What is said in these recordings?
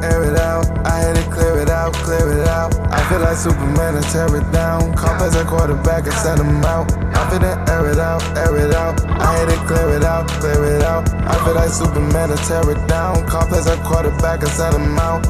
air it out. I had to clear it out, clear it out. I feel like Superman, I tear it down. Call as a quarterback and send him out. I feel to air it out, air it out. I had to clear it out, clear it out. I feel like Superman, I tear it down. Call as a quarterback and send him out.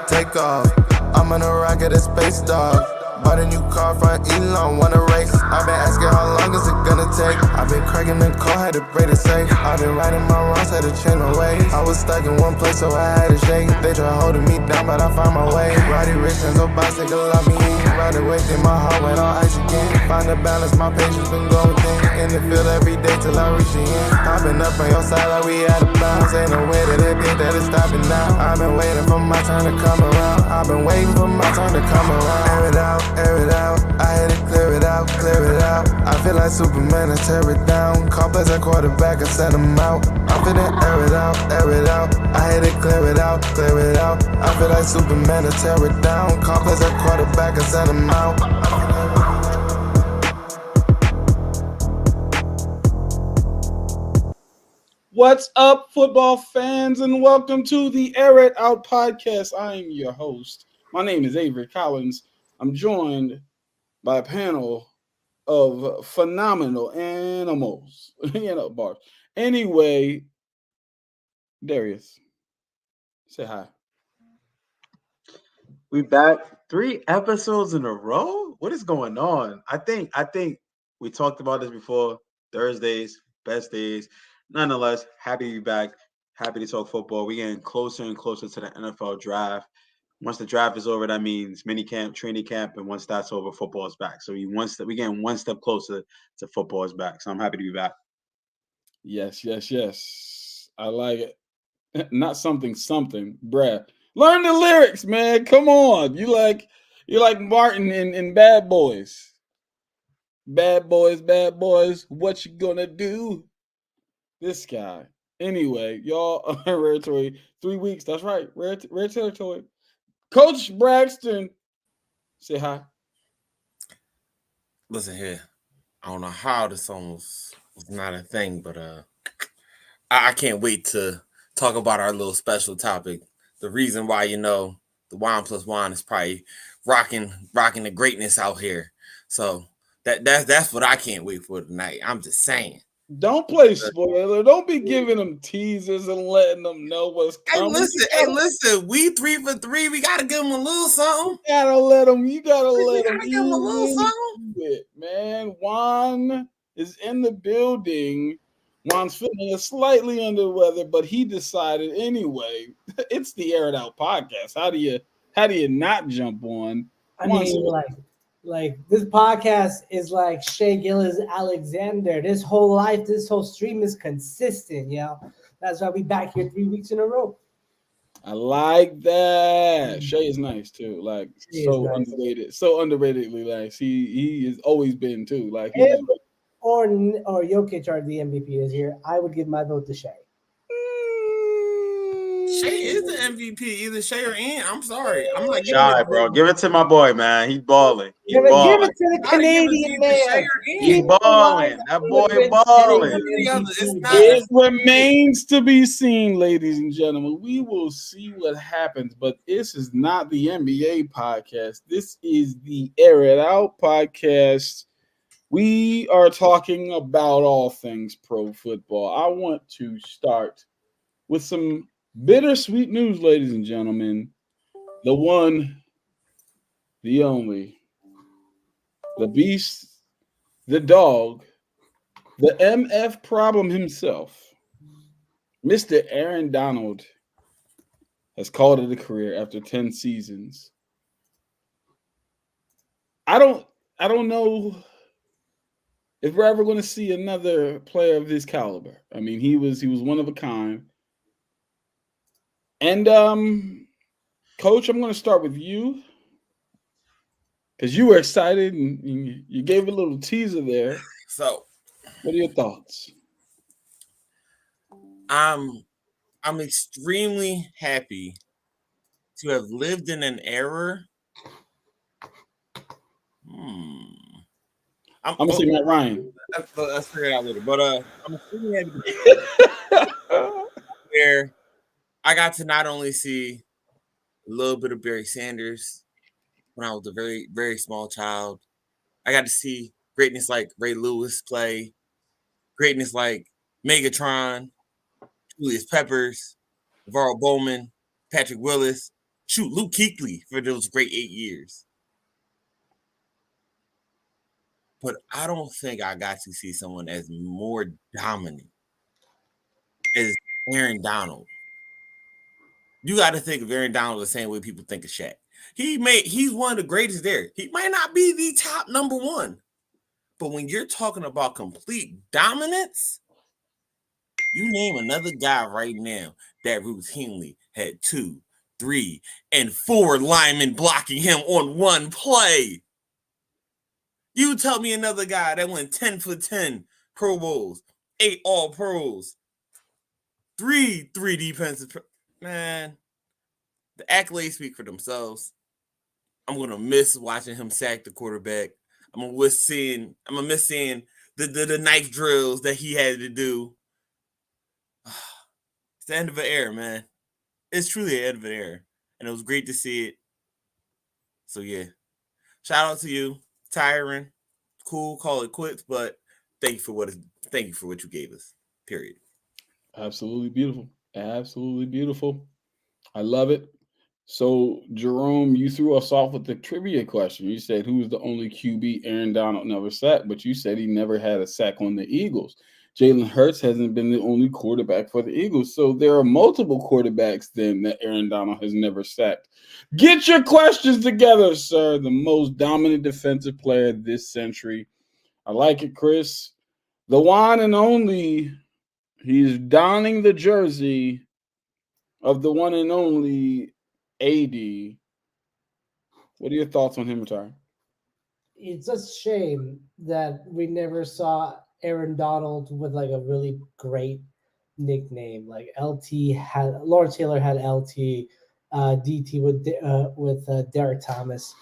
Take off. I'm on a rocket, a space dog. Bought a new car from Elon, wanna race. I've been asking how long is it gonna take. I've been cracking the car, had to break it safe. I've been riding my wrongs, had to change my ways. I was stuck in one place, so I had to shake. They try holding me down, but I found my way. Roddy Rich and so bicycle love me. Ride away, then my heart went on ice again. Find the balance, my patience been going thin. In the field every day till I reach the end. I've been up on your side like we out of bounds. Ain't no way that they think that it's stopping now. I've been waiting for my turn to come around. I've been waiting for my turn to come around. Air it out, air it out. I had to clear it out, clear it out. I feel like Superman, I tear it down. Call as a quarterback and send him out. I feel to air it out, air it out. I had to clear it out, clear it out. I feel like Superman, I tear it down. Call as a quarterback and send him out. What's up, football fans, and welcome to the Air It Out podcast. I am your host. My name is Avery Collins. I'm joined by a panel of phenomenal animals. Bars. Anyway, Darius, say hi. We back 3 episodes in a row. What is going on? I think we talked about this before. Thursdays, best days. Nonetheless, happy to be back. Happy to talk football. We're getting closer and closer to the NFL draft. Once the draft is over, that means mini camp, training camp, and once that's over, football is back. So we're getting one step closer to football is back. So I'm happy to be back. Yes. I like it. Not something, bruh. Learn the lyrics, man. Come on. You're like Martin in Bad Boys. Bad boys, what you gonna do? This guy. Anyway, y'all are rare territory. 3 weeks. That's right. Rare territory. Coach Braxton, say hi. Listen here. I don't know how this almost was not a thing, but I can't wait to talk about our little special topic. The reason why, the wine plus wine is probably rocking the greatness out here. So that's what I can't wait for tonight. I'm just saying. Don't play spoiler. Don't be giving them teasers and letting them know what's coming. Hey, listen. We 3 for 3. We gotta give them a little something. You gotta let them. You gotta let them. Give them a little something. Man, Juan is in the building. Juan's feeling slightly under the weather, but he decided anyway. It's the Air It Out podcast. How do you not jump on? I mean, like this podcast is like Shea Gillis Alexander. This whole stream is consistent, yo. That's why we back here 3 weeks in a row. I like that. Shea is nice too. Like so nice. Underrated. So underratedly nice. He has always been too. Like him or Jokic are the MVP this year. I would give my vote to Shea. Shea is the MVP, either Shea or Ant. I'm sorry. I'm like, shy, bro. Give it to my boy, man. He's balling. Give it to the Canadian man. He's balling. That boy balling. It remains to be seen, ladies and gentlemen. We will see what happens, but this is not the NBA podcast. This is the Air It Out podcast. We are talking about all things pro football. I want to start with some bittersweet news, ladies and gentlemen. The one, the only, the beast, the dog, the MF problem himself, Mr. Aaron Donald has called it a career after 10 seasons. I don't know if we're ever going to see another player of his caliber. I mean, he was one of a kind. And, Coach, I'm going to start with you because you were excited and you gave a little teaser there. So, what are your thoughts? I'm extremely happy to have lived in an era. I'm going to say Matt Ryan. Let's figure it out later. But I'm extremely happy to where I got to not only see a little bit of Barry Sanders when I was a very, very small child. I got to see greatness like Ray Lewis play, greatness like Megatron, Julius Peppers, Navarro Bowman, Patrick Willis, Luke Kuechly for those great 8 years. But I don't think I got to see someone as more dominant as Aaron Donald. You got to think of Aaron Donald the same way people think of Shaq. He's one of the greatest there. He might not be the top number one, but when you're talking about complete dominance, you name another guy right now that routinely had 2, 3, and 4 linemen blocking him on one play. You tell me another guy that went 10 for 10 Pro Bowls, 8 All Pros, 3 defensive. Man, the accolades speak for themselves. I'm gonna miss watching him sack the quarterback. I'm gonna miss seeing the knife drills that he had to do. It's the end of an era, man. It's truly the end of an era, and it was great to see it. So yeah, shout out to you, Tyron. Cool, call it quits, but thank you for what you gave us. Period. Absolutely beautiful. Absolutely beautiful. I love it. So, Jerome, you threw us off with the trivia question. You said who was the only QB Aaron Donald never sacked, but you said he never had a sack on the Eagles. Jalen Hurts hasn't been the only quarterback for the Eagles. So there are multiple quarterbacks then that Aaron Donald has never sacked. Get your questions together, sir. The most dominant defensive player this century. I like it, Chris. The one and only, he's donning the jersey of the one and only AD. What are your thoughts on him retiring? It's a shame that we never saw Aaron Donald with like a really great nickname. Like Lawrence Taylor had LT, DT with Derek Thomas,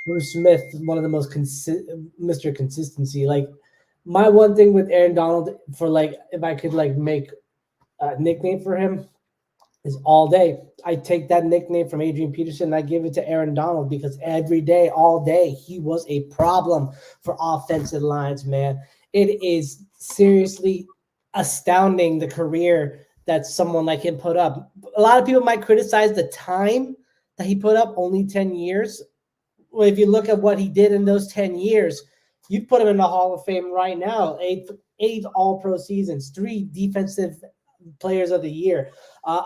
Bruce Smith, one of the most Mr. Consistency. Like my one thing with Aaron Donald, for like if I could like make a nickname for him, is all day. I take that nickname from Adrian Peterson and I give it to Aaron Donald because every day, all day, he was a problem for offensive lines, man. It is seriously astounding the career that someone like him put up. A lot of people might criticize the time that he put up, only 10 years. Well, if you look at what he did in those 10 years, you'd put him in the Hall of Fame right now. Eight All-Pro seasons, 3 defensive players of the year,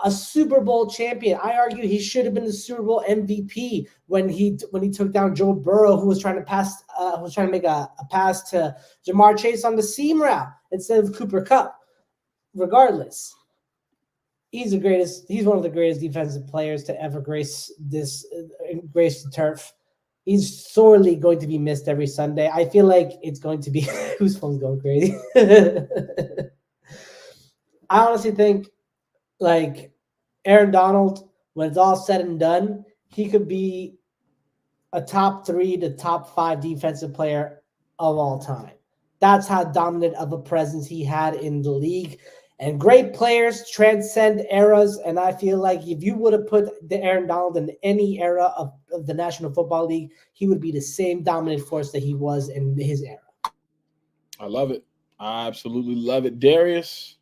a Super Bowl champion. I argue he should have been the Super Bowl MVP when he took down Joe Burrow, who was trying to make a pass to Jamar Chase on the seam route instead of Cooper Kupp. Regardless, he's one of the greatest defensive players to ever grace the turf. He's sorely going to be missed every Sunday. I feel like it's going to be whose phone's going crazy. I honestly think, like, Aaron Donald, when it's all said and done, he could be a top 3 to top 5 defensive player of all time. That's how dominant of a presence he had in the league. And great players transcend eras, and I feel like if you would have put the Aaron Donald in any era of the National Football League, he would be the same dominant force that he was in his era. I love it. I absolutely love it. Darius,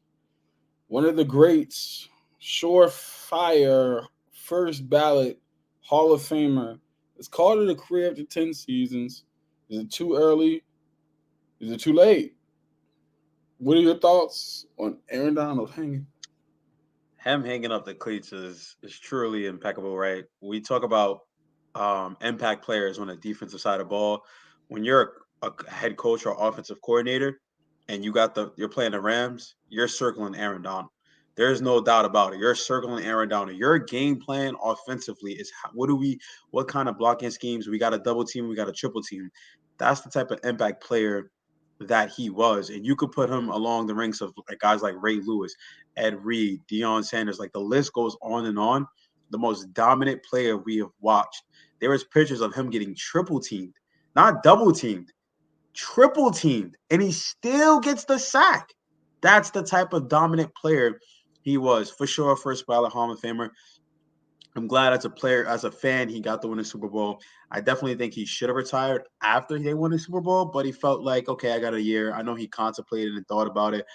one of the greats, surefire, first ballot Hall of Famer. It's called it a career after 10 seasons. Is it too early? Is it too late? What are your thoughts on Aaron Donald hanging? Him hanging up the cleats is truly impeccable, right? We talk about impact players on the defensive side of the ball. When you're a head coach or offensive coordinator, and you're playing the Rams, you're circling Aaron Donald. There's no doubt about it. You're circling Aaron Donald. Your game plan offensively is what kind of blocking schemes? We got a double team, we got a triple team. That's the type of impact player that he was. And you could put him along the ranks of like guys like Ray Lewis, Ed Reed, Deion Sanders. Like the list goes on and on. The most dominant player we have watched. There was pictures of him getting triple teamed, not double teamed. Triple teamed, and he still gets the sack. That's the type of dominant player He was for sure first ballot Hall of Famer. I'm glad as a player, as a fan, he got to win a Super Bowl. I definitely think he should have retired after they won the Super Bowl, but he felt like, okay, I got a year. I know he contemplated and thought about it,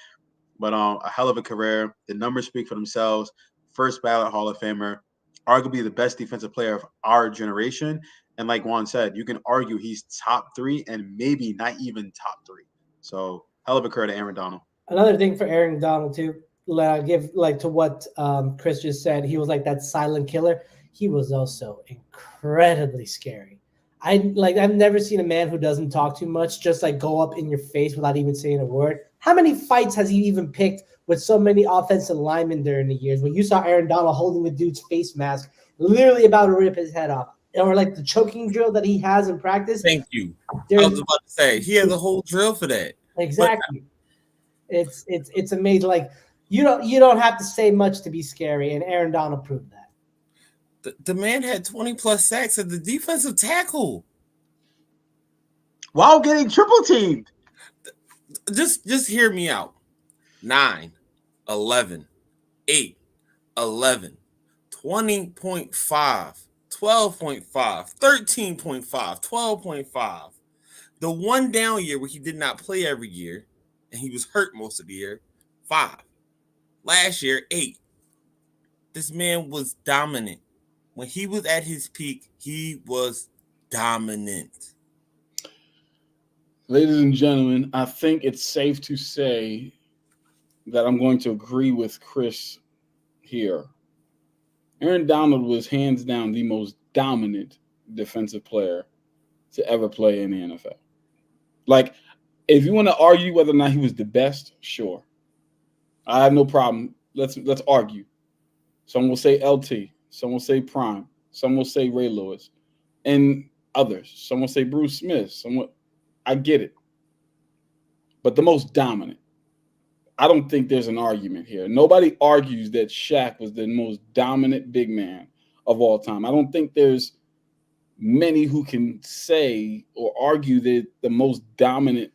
but a hell of a career. The numbers speak for themselves. First ballot Hall of Famer, arguably the best defensive player of our generation. And like Juan said, you can argue he's top 3 and maybe not even top 3. So hell of a career to Aaron Donald. Another thing for Aaron Donald too, give like to what Chris just said. He was like that silent killer. He was also incredibly scary. I've never seen a man who doesn't talk too much just like go up in your face without even saying a word. How many fights has he even picked with so many offensive linemen during the years? When you saw Aaron Donald holding the dude's face mask, literally about to rip his head off, or like the choking drill that he has in practice. Thank you. I was about to say he has a whole drill for that. Exactly. It's amazing. Like you don't have to say much to be scary, and Aaron Donald proved that. The man had 20 plus sacks at the defensive tackle while getting triple teamed. Just hear me out. 9, 11, 8, 11, 20.5, 12.5, 13.5, 12.5. The one down year where he did not play every year and he was hurt most of the year, 5. Last year, 8. This man was dominant. When he was at his peak, he was dominant. Ladies and gentlemen, I think it's safe to say that I'm going to agree with Chris here. Aaron Donald was hands down the most dominant defensive player to ever play in the NFL. Like, if you want to argue whether or not he was the best, sure. I have no problem. Let's argue. Some will say LT. Some will say Prime. Some will say Ray Lewis. And others. Some will say Bruce Smith. I get it. But the most dominant. I don't think there's an argument here. Nobody argues that Shaq was the most dominant big man of all time. I don't think there's many who can say or argue that the most dominant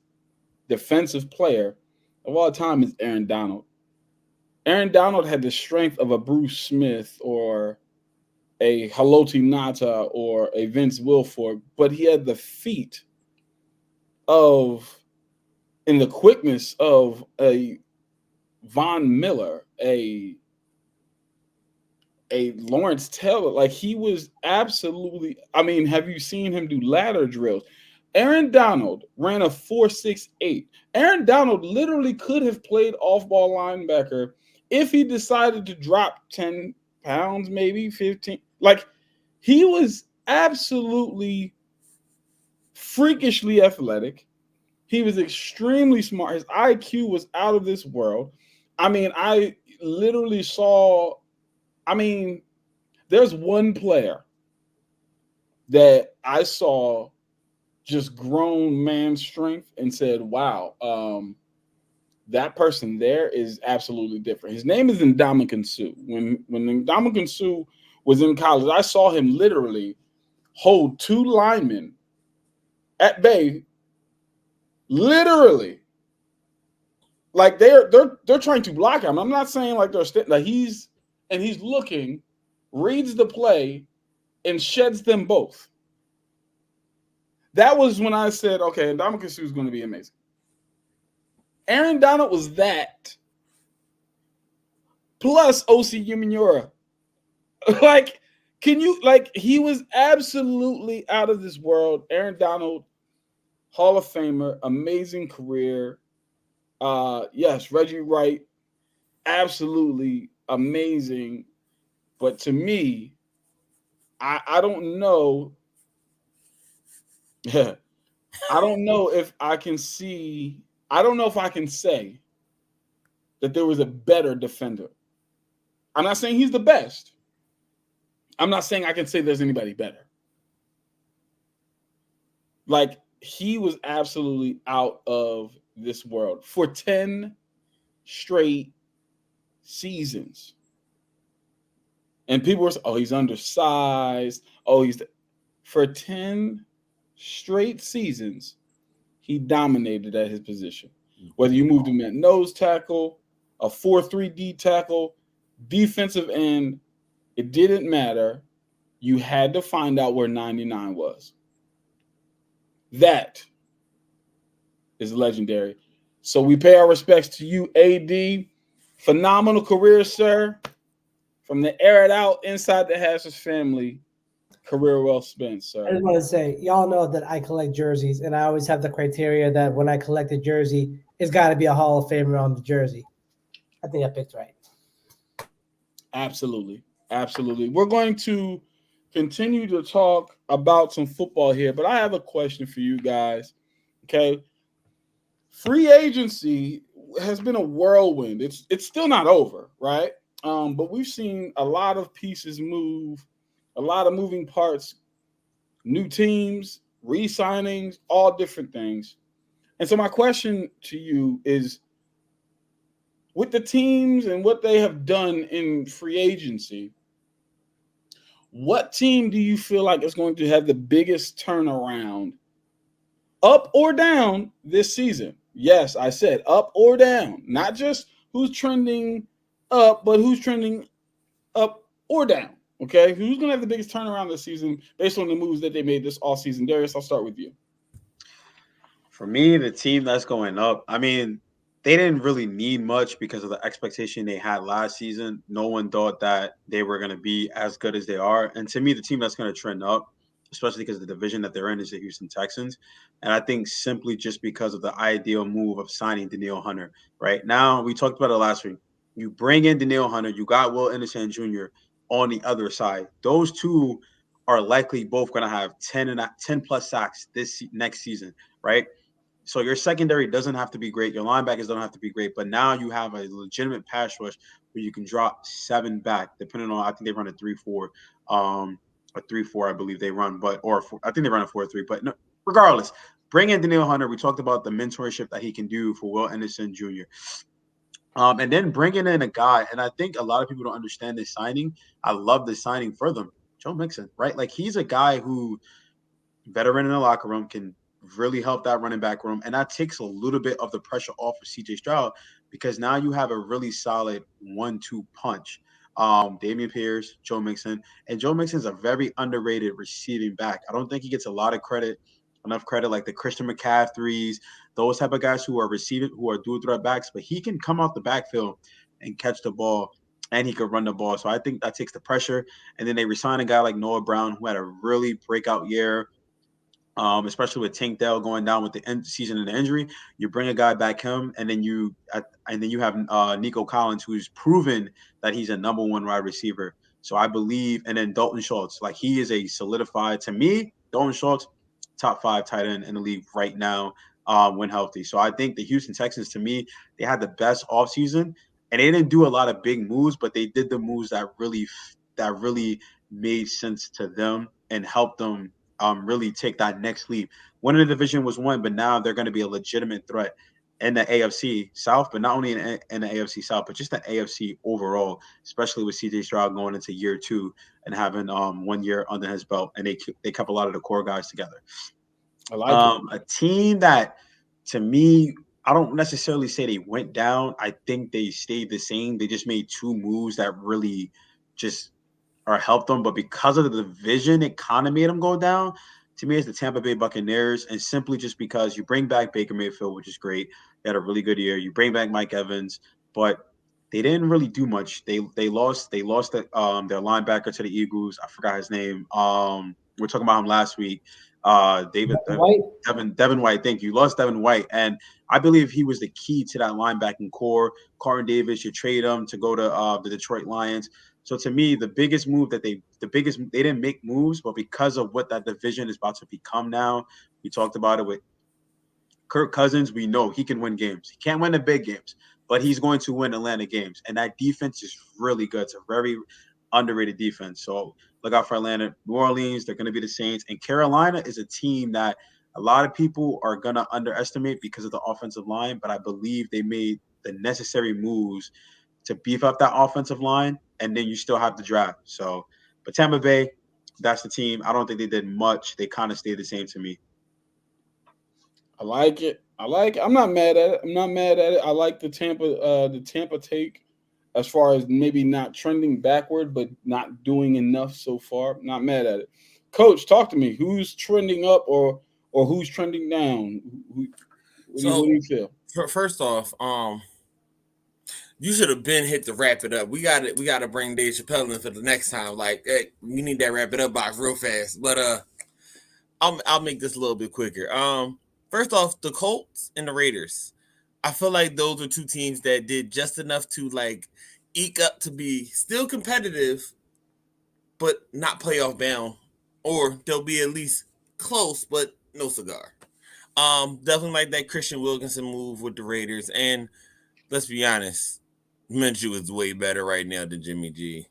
defensive player of all time is Aaron Donald. Aaron Donald had the strength of a Bruce Smith or a Haloti Ngata or a Vince Wilfork, but he had the feet and the quickness of a Von Miller, a Lawrence Taylor. Like, he was absolutely, I mean, have you seen him do ladder drills? Aaron Donald ran a 4.68. Aaron Donald literally could have played off-ball linebacker if he decided to drop 10 pounds, maybe 15. Like, he was absolutely freakishly athletic. He was extremely smart. His IQ was out of this world. I mean, I literally saw, there's one player that I saw just grown man strength and said, wow, that person there is absolutely different. His name is Ndamukong Suh. When Ndamukong Suh was in college, I saw him literally hold 2 linemen at bay, literally. Like they're trying to block him. I'm not saying like he's looking, reads the play, and sheds them both. That was when I said, okay, Ndamukong Suh is going to be amazing. Aaron Donald was that. Plus O.C. Umenyiora. He was absolutely out of this world. Aaron Donald, Hall of Famer, amazing career. Yes, Reggie Wright, absolutely amazing. But to me, I don't know. I don't know if I can see. I don't know if I can say that there was a better defender. I'm not saying he's the best. I'm not saying I can say there's anybody better. Like, he was absolutely out of this world for 10 straight seasons. And people were saying, oh, he's undersized. Oh, for 10 straight seasons, he dominated at his position. Whether you moved him at nose tackle, a 4-3 D tackle, defensive end, it didn't matter. You had to find out where 99 was. That is legendary. So we pay our respects to you, AD. Phenomenal career, sir. From the Air It Out Inside the Hashes family, career well spent, sir. I just want to say, y'all know that I collect jerseys, and I always have the criteria that when I collect a jersey, it's got to be a Hall of Famer on the jersey. I think I picked right. Absolutely. Absolutely. We're going to continue to talk about some football here, but I have a question for you guys. Okay. Free agency has been a whirlwind. It's still not over, right? But we've seen a lot of pieces move, a lot of moving parts, new teams, re-signings, all different things. And so my question to you is, with the teams and what they have done in free agency, what team do you feel like is going to have the biggest turnaround, up or down, this season? Yes, I said up or down, not just who's trending up, but who's trending up or down. Okay, who's going to have the biggest turnaround this season based on the moves that they made this offseason? Darius, I'll start with you. For me, the team that's going up, I mean, they didn't really need much because of the expectation they had last season. No one thought that they were going to be as good as they are. And to me, the team that's going to trend up, especially because the division that they're in is the Houston Texans. And I think simply just because of the ideal move of signing Danielle Hunter. Right now, we talked about it last week. You bring in Danielle Hunter, you got Will Anderson Jr. on the other side. Those two are likely both going to have 10 plus sacks this next season, right? So your secondary doesn't have to be great. Your linebackers don't have to be great. But now you have a legitimate pass rush where you can drop 7 back, depending on, I think they run a 3-4, a 3-4, I believe they run, I think they run a 4-3. But no, regardless, bring in Danielle Hunter. We talked about the mentorship that he can do for Will Anderson Jr. And then bringing in a guy, and I think a lot of people don't understand this signing. I love this signing for them. Joe Mixon, right? Like, he's a guy who, veteran in the locker room, can really help that running back room. And that takes a little bit of the pressure off of CJ Stroud, because now you have a really solid 1-2 punch. Dameon Pierce, Joe Mixon. And Joe Mixon's a very underrated receiving back. I don't think he gets enough credit like the Christian McCaffreys, those type of guys who are dual threat backs, but he can come out the backfield and catch the ball, and he could run the ball. So I think that takes the pressure. And then they resign a guy like Noah Brown, who had a really breakout year, especially with Tank Dell going down with the end season and the injury. You bring a guy back him, and then you have Nico Collins, who's proven that he's a number 1 wide receiver. So I believe, and then Dalton Schultz, like, he is a solidified, to me, Dalton Schultz, top 5 tight end in the league right now, when healthy. So I think the Houston Texans, to me, they had the best offseason, and they didn't do a lot of big moves, but they did the moves that really made sense to them and helped them really take that next leap. Winning the division was one, but now they're going to be a legitimate threat in the AFC South, but not only in the AFC South, but just the AFC overall, especially with CJ Stroud going into year 2 and having 1 year under his belt, and they kept a lot of the core guys together. I like a team that, to me, I don't necessarily say they went down. I think they stayed the same. They just made 2 moves that really just helped them, but because of the division, it kind of made them go down. To me, it's the Tampa Bay Buccaneers, and simply just because you bring back Baker Mayfield, which is great. They had a really good year. You bring back Mike Evans, but they didn't really do much. They lost their linebacker to the Eagles. I forgot his name. We were talking about him last week. Devin White. Thank you. Lost Devin White, and I believe he was the key to that linebacking core. Carlton Davis, you trade him to go to the Detroit Lions. So to me, the biggest move they didn't make moves, but because of what that division is about to become now, we talked about it with Kirk Cousins. We know he can win games. He can't win the big games, but he's going to win Atlanta games. And that defense is really good. It's a very underrated defense. So look out for Atlanta. New Orleans, they're going to be the Saints. And Carolina is a team that a lot of people are going to underestimate because of the offensive line, but I believe they made the necessary moves to beef up that offensive line, and then you still have the draft. So, but Tampa Bay, that's the team. I don't think they did much. They kind of stayed the same to me. I like it. I'm not mad at it. I like the Tampa take. as far as maybe not trending backward, but not doing enough so far. Not mad at it. Coach, talk to me. Who's trending up or who's trending down? What do you feel? First off, you should have been hit to wrap it up. We got to bring Dave Chappelle in for the next time. Like, hey, we need that wrap it up box real fast. But I'll make this a little bit quicker. First off, the Colts and the Raiders. I feel like those are two teams that did just enough to like eke up to be still competitive, but not playoff bound, or they'll be at least close, but no cigar. Definitely like that Christian Wilkinson move with the Raiders, and let's be honest, Minshew is way better right now than Jimmy G.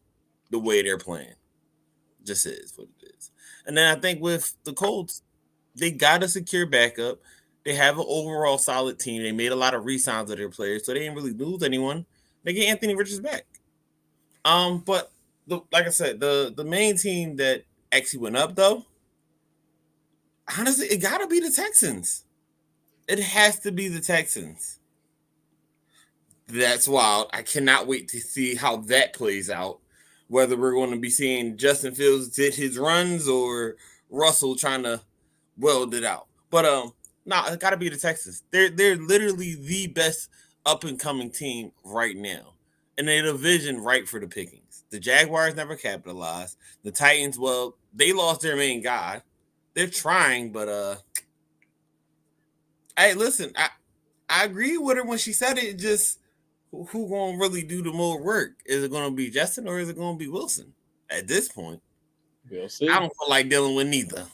The way they're playing, just is what it is. And then I think with the Colts, they got a secure backup. They have an overall solid team. They made a lot of re-signs of their players, so they didn't really lose anyone. They get Anthony Richards back. But like I said, the main team that actually went up, though, honestly, it got to be the Texans. It has to be the Texans. That's wild. I cannot wait to see how that plays out, whether we're going to be seeing Justin Fields did his runs or Russell trying to weld it out. But it got to be the Texans. They're literally the best up-and-coming team right now. And their division right for the pickings. The Jaguars never capitalized. The Titans, well, they lost their main guy. They're trying, but hey, listen, I agree with her when she said it. Just who gonna really do the more work? Is it gonna be Justin or is it gonna be Wilson? At this point, we'll see. I don't feel like dealing with neither.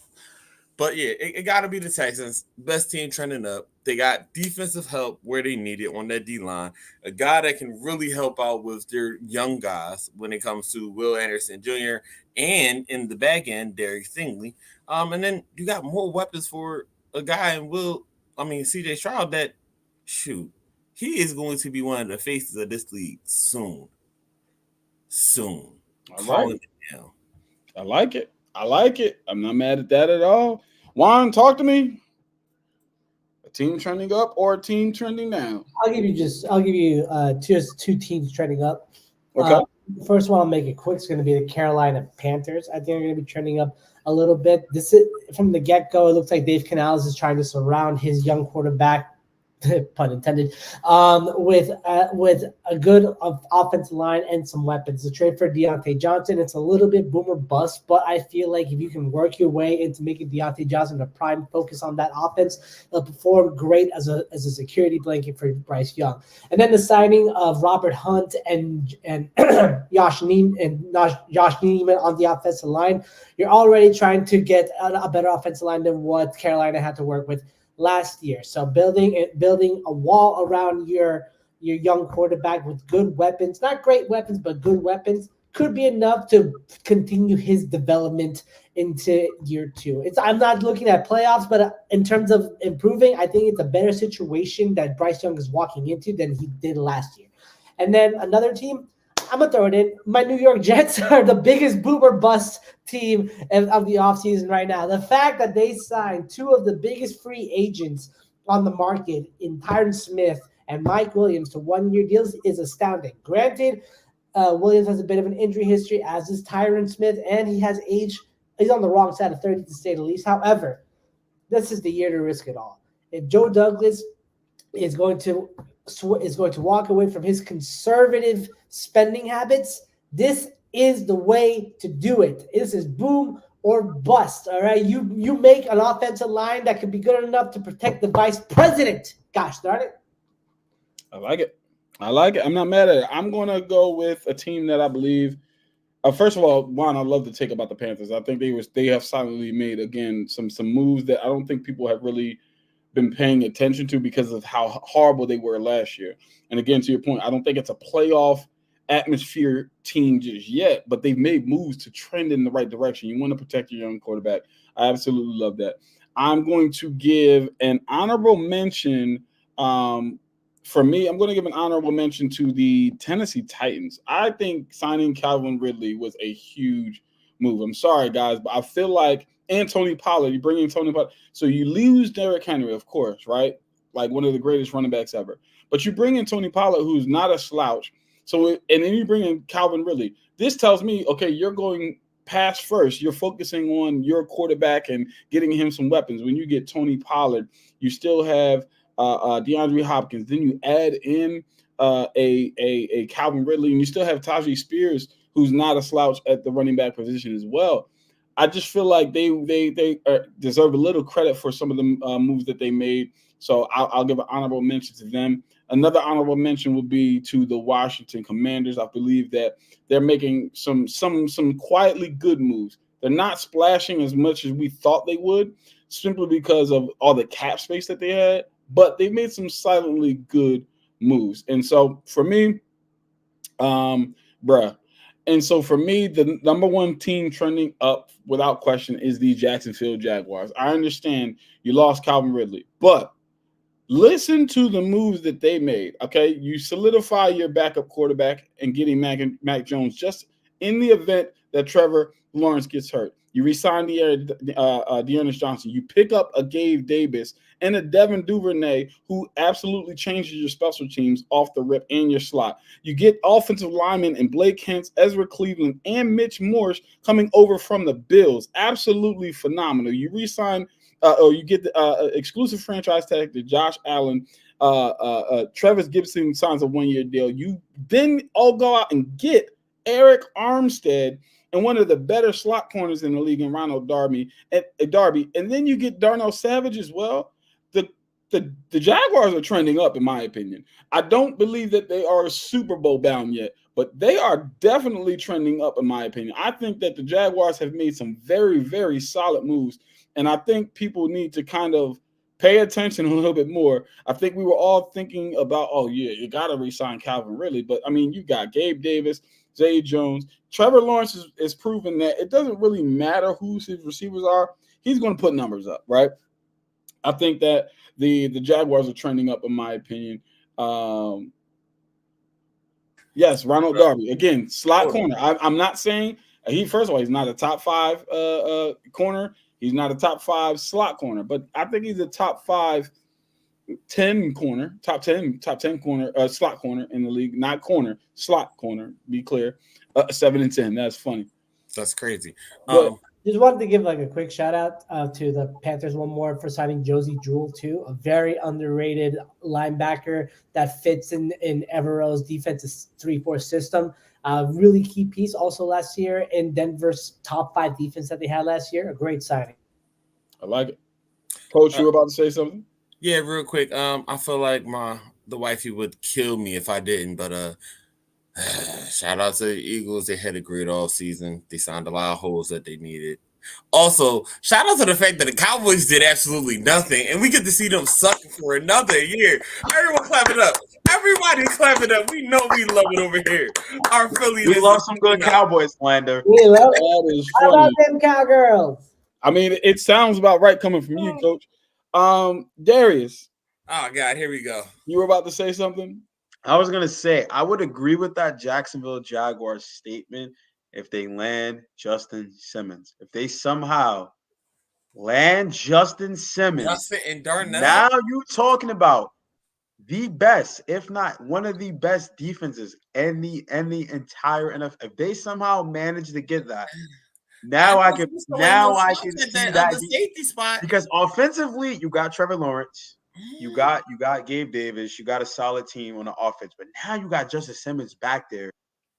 But yeah, it got to be the Texans. Best team trending up. They got defensive help where they need it on that D-line. A guy that can really help out with their young guys when it comes to Will Anderson Jr. and in the back end, Derek Stingley. And then you got more weapons for a guy in CJ Stroud that, shoot, he is going to be one of the faces of this league soon. I like it. I'm not mad at that at all. Juan, talk to me. A team trending up or a team trending down? I'll give you two teams trending up. Okay. First one, I'll make it quick. It's going to be the Carolina Panthers. I think they're going to be trending up a little bit. This is from the get-go. It looks like Dave Canales is trying to surround his young quarterback, pun intended, with a good offensive line and some weapons. The trade for Deontay Johnson, it's a little bit boomer bust, but I feel like if you can work your way into making Deontay Johnson a prime focus on that offense, he'll perform great as a security blanket for Bryce Young. And then the signing of Robert Hunt and Josh Neiman on the offensive line, you're already trying to get a better offensive line than what Carolina had to work with last year. So building a wall around your young quarterback with good weapons, not great weapons, but good weapons, could be enough to continue his development into year two. I'm not looking at playoffs, but in terms of improving, I think it's a better situation that Bryce Young is walking into than he did last year. And then another team, I'm going to throw it in. My New York Jets are the biggest boomer bust team of the offseason right now. The fact that they signed two of the biggest free agents on the market in Tyron Smith and Mike Williams to one-year deals is astounding. Granted, Williams has a bit of an injury history, as is Tyron Smith, and he has age. He's on the wrong side of 30 to say the least. However, this is the year to risk it all. If Joe Douglas is going to walk away from his conservative spending habits, this is the way to do it. This is boom or bust. All right. You make an offensive line that could be good enough to protect the vice president. Gosh darn it. I like it. I'm not mad at it. I'm going to go with a team that I believe. First of all, Juan, I love the take about the Panthers. I think they have silently made, again, some moves that I don't think people have really been paying attention to because of how horrible they were last year. And again, to your point, I don't think it's a playoff atmosphere team just yet, but they've made moves to trend in the right direction. You want to protect your young quarterback. I absolutely love that. I'm going to give an honorable mention. For me, I'm going to give an honorable mention to the Tennessee Titans. I think signing Calvin Ridley was a huge move. I'm sorry, guys, but I feel like Tony Pollard, you bring in Tony Pollard. So you lose Derrick Henry, of course, right? Like one of the greatest running backs ever. But you bring in Tony Pollard, who's not a slouch. So, and then you bring in Calvin Ridley. This tells me, okay, you're going pass first. You're focusing on your quarterback and getting him some weapons. When you get Tony Pollard, you still have DeAndre Hopkins. Then you add in a Calvin Ridley, and you still have Tajay Spears, who's not a slouch at the running back position as well. I just feel like they deserve a little credit for some of the moves that they made. So I'll give an honorable mention to them. Another honorable mention would be to the Washington Commanders. I believe that they're making some quietly good moves. They're not splashing as much as we thought they would, simply because of all the cap space that they had. But they made some silently good moves. And so for me, And so for me, the number one team trending up without question is the Jacksonville Jaguars. I understand you lost Calvin Ridley, but listen to the moves that they made. Okay, you solidify your backup quarterback and getting Mac Jones just in the event that Trevor Lawrence gets hurt. You resign Dearness Johnson. You pick up a Gabe Davis and a Devin Duvernay, who absolutely changes your special teams off the rip and your slot. You get offensive linemen and Blake Hentz, Ezra Cleveland, and Mitch Morse coming over from the Bills. Absolutely phenomenal. You resign or you get the exclusive franchise tag to Josh Allen. Travis Gibson signs a one-year deal. You then all go out and get Eric Armstead and one of the better slot corners in the league in Ronald Darby. And then you get Darnell Savage as well. The Jaguars are trending up, in my opinion. I don't believe that they are Super Bowl bound yet, but they are definitely trending up, in my opinion. I think that the Jaguars have made some very, very solid moves, and I think people need to kind of pay attention a little bit more. I think we were all thinking about, oh, yeah, you got to re-sign Calvin Ridley. But, I mean, you got Gabe Davis, Zay Jones. Trevor Lawrence is proven that it doesn't really matter who his receivers are. He's going to put numbers up, right? I think that the Jaguars are trending up, in my opinion. Yes, Ronald Darby. Again, slot corner. I'm not saying first of all, he's not a top 5 corner. He's not a top 5 slot corner, but I think he's a top 5, 10 corner, top 10 corner, slot corner in the league, not corner, slot corner, be clear. 7 and 10. That's funny. That's crazy. Just wanted to give like a quick shout out to the Panthers one more for signing Josie Jewell too, a very underrated linebacker that fits in Evero's defensive 3-4 system. Really key piece also last year in Denver's top 5 defense that they had last year. A great signing. I like it. Coach, you were about to say something? Yeah, real quick. I feel like the wifey would kill me if I didn't, but shout out to the Eagles. They had a great all season. They signed a lot of holes that they needed. Also, shout out to the fact that the Cowboys did absolutely nothing, and we get to see them suck for another year. Everyone clap it up. Everybody clap it up. We know we love it over here. Our Philly. We love some good Cowboys slander. We love it. That is How funny. about them Cowgirls? I mean, it sounds about right coming from you, Coach. Darius. Oh, God, here we go. You were about to say something? I was going to say, I would agree with that Jacksonville Jaguars statement if they land Justin Simmons. If they somehow land Justin Simmons, Justin and Darnell. now you're talking about the best, if not one of the best defenses in the entire NFL. If they somehow manage to get that, now I can see that safety spot. Because offensively, you got Trevor Lawrence. You got Gabe Davis. You got a solid team on the offense, but now you got Justin Simmons back there.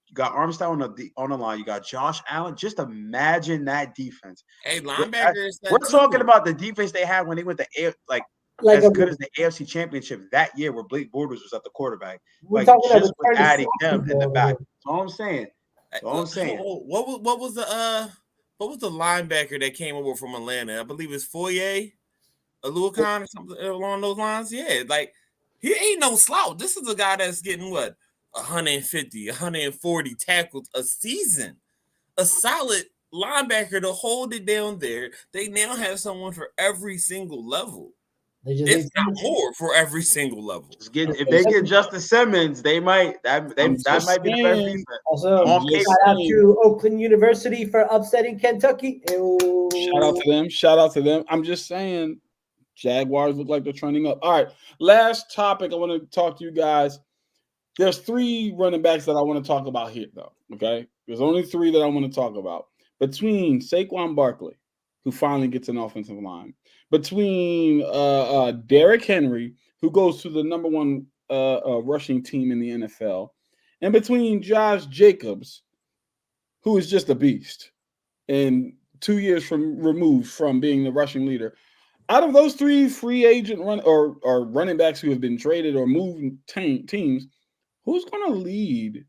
You got Armstead on the line. You got Josh Allen. Just imagine that defense. Hey, linebackers. We're talking about the defense they had when they went to as good as the AFC Championship that year, where Blake Bortles was at the quarterback. We're Like talking just about with adding them in the back. here. That's all I'm saying. That's all I'm saying. What was the linebacker that came over from Atlanta? I believe it's Foye. Aluakon or something along those lines. Yeah, like he ain't no slouch. This is a guy that's getting 150, 140 tackles a season. A solid linebacker to hold it down there. They now have someone for every single level. If not more for every single level. If they get Justin Simmons, they might that might be the best defense. Also, shout out to Oakland University for upsetting Kentucky. Ew. Shout out to them. I'm just saying, Jaguars look like they're trending up. All right, last topic I want to talk to you guys. There's 3 running backs that I want to talk about here, though. Okay, there's only 3 that I want to talk about between Saquon Barkley, who finally gets an offensive line, between Derrick Henry, who goes to the number 1 rushing team in the NFL, and between Josh Jacobs, who is just a beast, and 2 years removed from being the rushing leader. Out of those 3 free agent running backs who have been traded or moved teams, who's going to lead?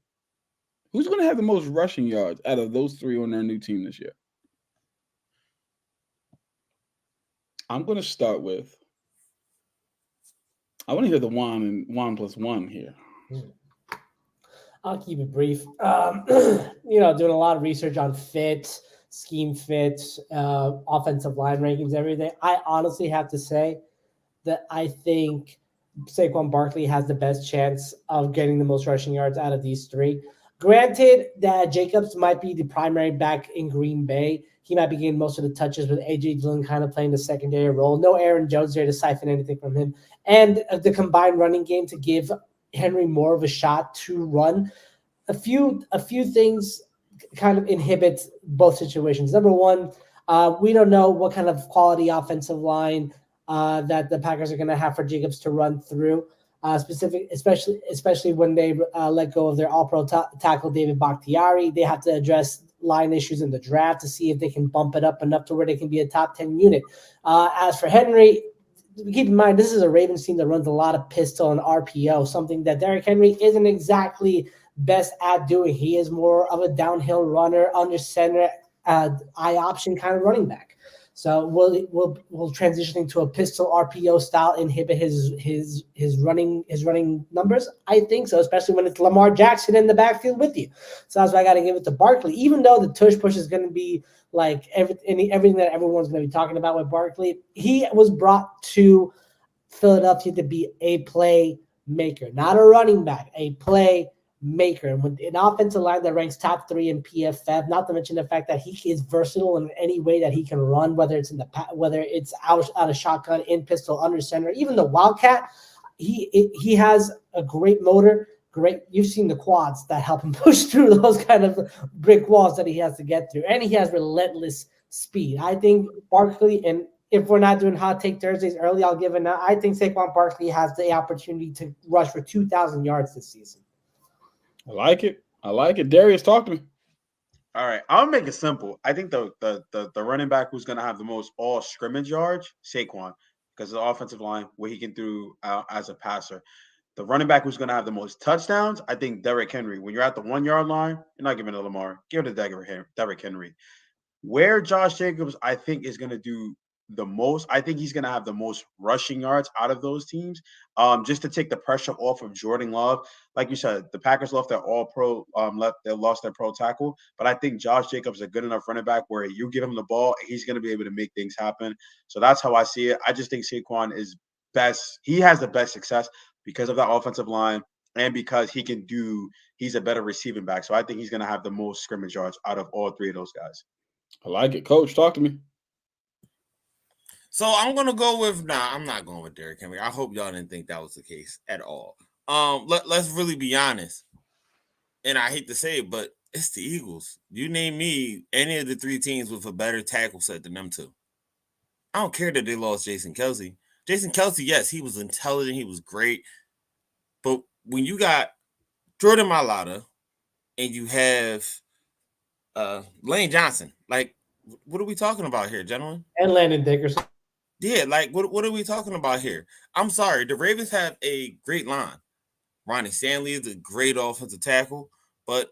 Who's going to have the most rushing yards out of those 3 on their new team this year? I'm going to start with. I want to hear the Juan plus one here. I'll keep it brief. Doing a lot of research on fit, scheme fit, offensive line rankings, everything. I honestly have to say that I think Saquon Barkley has the best chance of getting the most rushing yards out of these 3. Granted that Jacobs might be the primary back in Green Bay. He might be getting most of the touches with A.J. Dillon kind of playing the secondary role. No Aaron Jones there to siphon anything from him. And the combined running game to give Henry more of a shot to run. A few things kind of inhibit both situations. Number one, we don't know what kind of quality offensive line that the Packers are going to have for Jacobs to run through. Especially when they let go of their all-pro tackle David Bakhtiari. They have to address line issues in the draft to see if they can bump it up enough to where they can be a top 10 unit. As for Henry, keep in mind, this is a Ravens team that runs a lot of pistol and RPO, something that Derrick Henry isn't exactly best at doing. He is more of a downhill runner, under center, eye option kind of running back. So will transitioning to a pistol RPO style inhibit his running numbers? I think so, especially when it's Lamar Jackson in the backfield with you. So that's why I got to give it to Barkley. Even though the tush push is going to be like everything that everyone's going to be talking about with Barkley, he was brought to Philadelphia to be a playmaker, not a running back, a play maker, and with an offensive line that ranks top 3 in PFF, not to mention the fact that he is versatile in any way that he can run, whether it's out of shotgun, in pistol, under center, even the Wildcat. He has a great motor. Great, you've seen the quads that help him push through those kind of brick walls that he has to get through, and he has relentless speed. I think Barkley, and if we're not doing hot take Thursdays early, I'll give it now. I think Saquon Barkley has the opportunity to rush for 2,000 yards this season. I like it. Darius, talk to me. All right, I'll make it simple. I think the running back who's going to have the most all scrimmage yards, Saquon, because of the offensive line, what he can do as a passer. The running back who's going to have the most touchdowns, I think Derrick Henry. When you're at the 1 yard line, you're not giving it to Lamar. Give it to Derrick Henry. Where Josh Jacobs, I think, is going to do the most, I think he's going to have the most rushing yards out of those teams, just to take the pressure off of Jordan Love. Like you said, the Packers lost their all-pro, they lost their pro tackle, but I think Josh Jacobs is a good enough running back where you give him the ball, he's going to be able to make things happen. So that's how I see it. I just think Saquon is best. He has the best success because of that offensive line and because he's a better receiving back. So I think he's going to have the most scrimmage yards out of all 3 of those guys. I like it. Coach, talk to me. So I'm gonna go with I'm not going with Derrick Henry. I hope y'all didn't think that was the case at all. Let's really be honest. And I hate to say it, but it's the Eagles. You name me any of the 3 teams with a better tackle set than them 2. I don't care that they lost Jason Kelce. Jason Kelce, yes, he was intelligent, he was great. But when you got Jordan Mailata and you have Lane Johnson, like, what are we talking about here, gentlemen? And Landon Dickerson. Yeah, like, what are we talking about here? I'm sorry. The Ravens have a great line. Ronnie Stanley is a great offensive tackle, but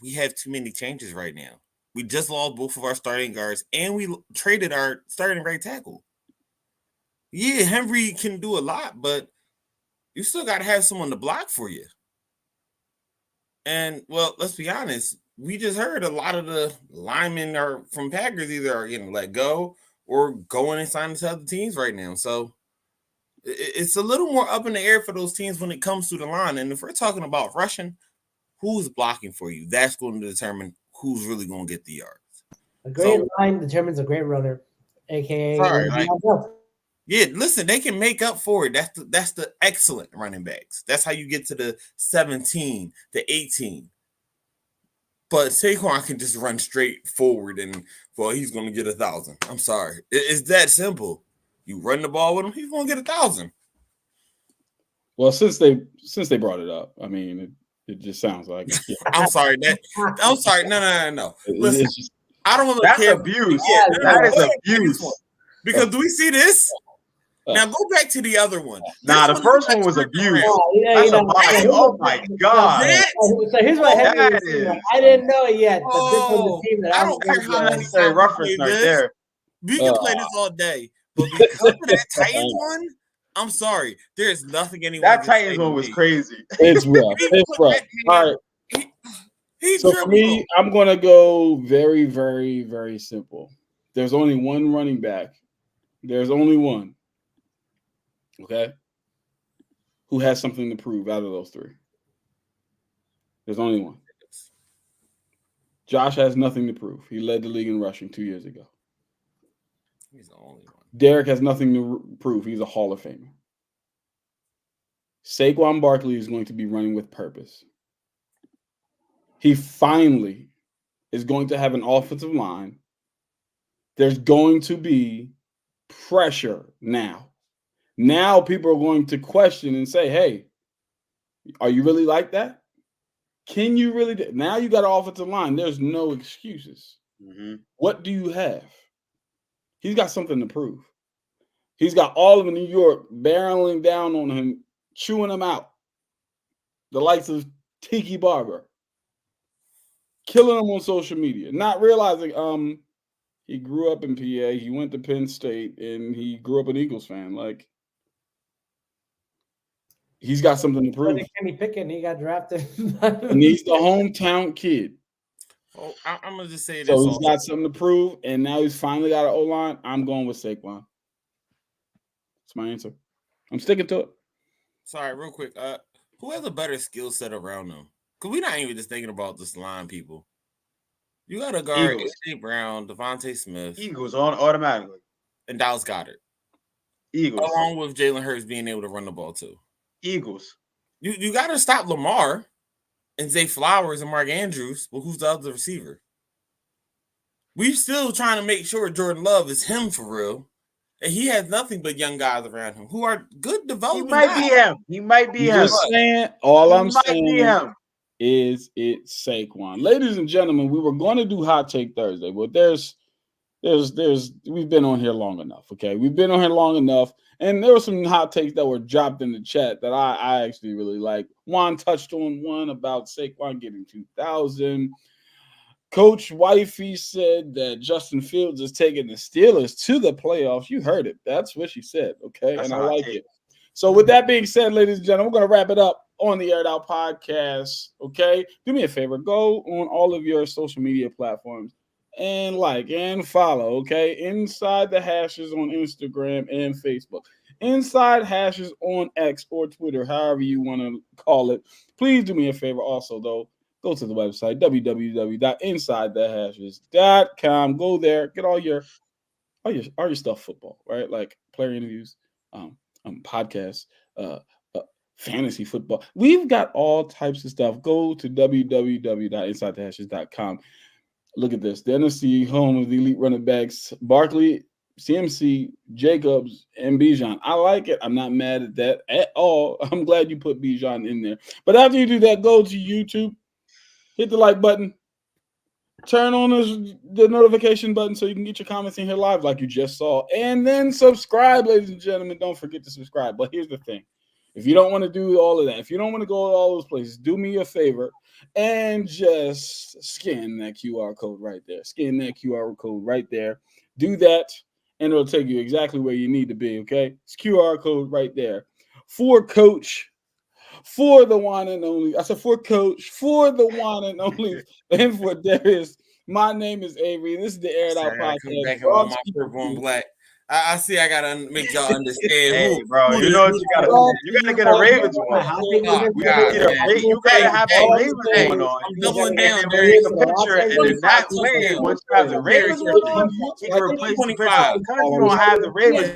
we have too many changes right now. We just lost both of our starting guards, and we traded our starting right tackle. Yeah, Henry can do a lot, but you still got to have someone to block for you. And, well, let's be honest. We just heard a lot of the linemen are from Packers either are getting let go or going and signing to other teams right now. So it's a little more up in the air for those teams when it comes to the line. And if we're talking about rushing, who's blocking for you? That's going to determine who's really going to get the yards. A great line determines a great runner, a.k.a. Yeah, listen, they can make up for it. That's the excellent running backs. That's how you get to the 17, the 18. But Saquon can just run straight forward and, well, he's going to get 1,000. I'm sorry. It's that simple. You run the ball with him, he's going to get 1,000. Well, since they brought it up, I mean, it just sounds like. Yeah. I'm sorry. I'm sorry. No. Listen, just, I don't want to. That's abuse. Yeah, that is abuse. Because do we see this? Now go back to the other one. Nah, the first one was abuse. Oh my god! So here's what Henry was saying. I didn't know it yet, but this was the team that I don't care how many times reference right there. We can play this all day, but because of that Titans one, I'm sorry. There's nothing anyone. That Titans one was crazy. It's rough. It's rough. All right. So for me, I'm gonna go very, very, very simple. There's only one running back. There's only one. Okay, who has something to prove out of those three? There's only one. Josh has nothing to prove. He led the league in rushing 2 years ago. He's the only one. Derek has nothing to prove. He's a Hall of Famer. Saquon Barkley is going to be running with purpose. He finally is going to have an offensive line. There's going to be pressure now. Now people are going to question and say, hey, are you really like that? Can you really? Now you got an offensive line. There's no excuses. Mm-hmm. What do you have? He's got something to prove. He's got all of New York barreling down on him, chewing him out. The likes of Tiki Barber. Killing him on social media. Not realizing he grew up in PA. He went to Penn State, and he grew up an Eagles fan. Like, he's got something to prove. Kenny Pickett, he got drafted. And he's the hometown kid. Oh, I'm gonna just say this. So he's got something to prove, and now he's finally got an O-line. I'm going with Saquon. That's my answer. I'm sticking to it. Sorry, real quick. Who has a better skill set around them? Because we're not even just thinking about this line people. You got to guard A.J. Brown, Devontae Smith. Eagles on automatically. And Dallas Goedert. Eagles. Along with Jalen Hurts being able to run the ball too. Eagles. You got to stop Lamar and Zay Flowers and Mark Andrews, but who's the other receiver? We're still trying to make sure Jordan Love is him for real. And he has nothing but young guys around him who are good development guys. He might be him. Just saying, all I'm saying is it's Saquon. Ladies and gentlemen, we were going to do Hot Take Thursday, but we've been on here long enough, okay? We've been on here long enough, and there were some hot takes that were dropped in the chat that I actually really like. Juan touched on one about Saquon getting 2,000. Coach Wifey said that Justin Fields is taking the Steelers to the playoffs. You heard it. That's what she said, okay? That's and I like it. So with that being said, ladies and gentlemen, we're going to wrap it up on the Air It Out podcast, okay? Do me a favor. Go on all of your social media platforms and like and follow, okay? Inside the Hashes on Instagram and Facebook. Inside Hashes on X or Twitter, however you want to call it. Please do me a favor also, though. Go to the website, www.insidethehashes.com. Go there, get all your stuff football, right? Like player interviews, podcasts, fantasy football. We've got all types of stuff. Go to www.insidethehashes.com. Look at this. The NFC home of the elite running backs, Barkley, CMC, Jacobs, and Bijan. I like it. I'm not mad at that at all. I'm glad you put Bijan in there. But after you do that, go to YouTube. Hit the like button. Turn on the notification button so you can get your comments in here live like you just saw. And then subscribe, ladies and gentlemen. Don't forget to subscribe. But here's the thing. If you don't want to do all of that, if you don't want to go to all those places, do me a favor and just scan that QR code right there. Scan that QR code right there. Do that, and it'll take you exactly where you need to be, okay? It's QR code right there. For Coach, for the one and only. I said for Coach, for the one and only, and for Darius. My name is Avery. This is the Air It Out podcast. My purple and black. I see. I gotta make y'all understand. Hey, bro, you know what you gotta do? You gotta get a Ravens one. You gotta have a Ravens one on. I'm doubling down. Take a picture, and in that way, once you have the Ravens one, you can replace the picture because you don't have the Ravens.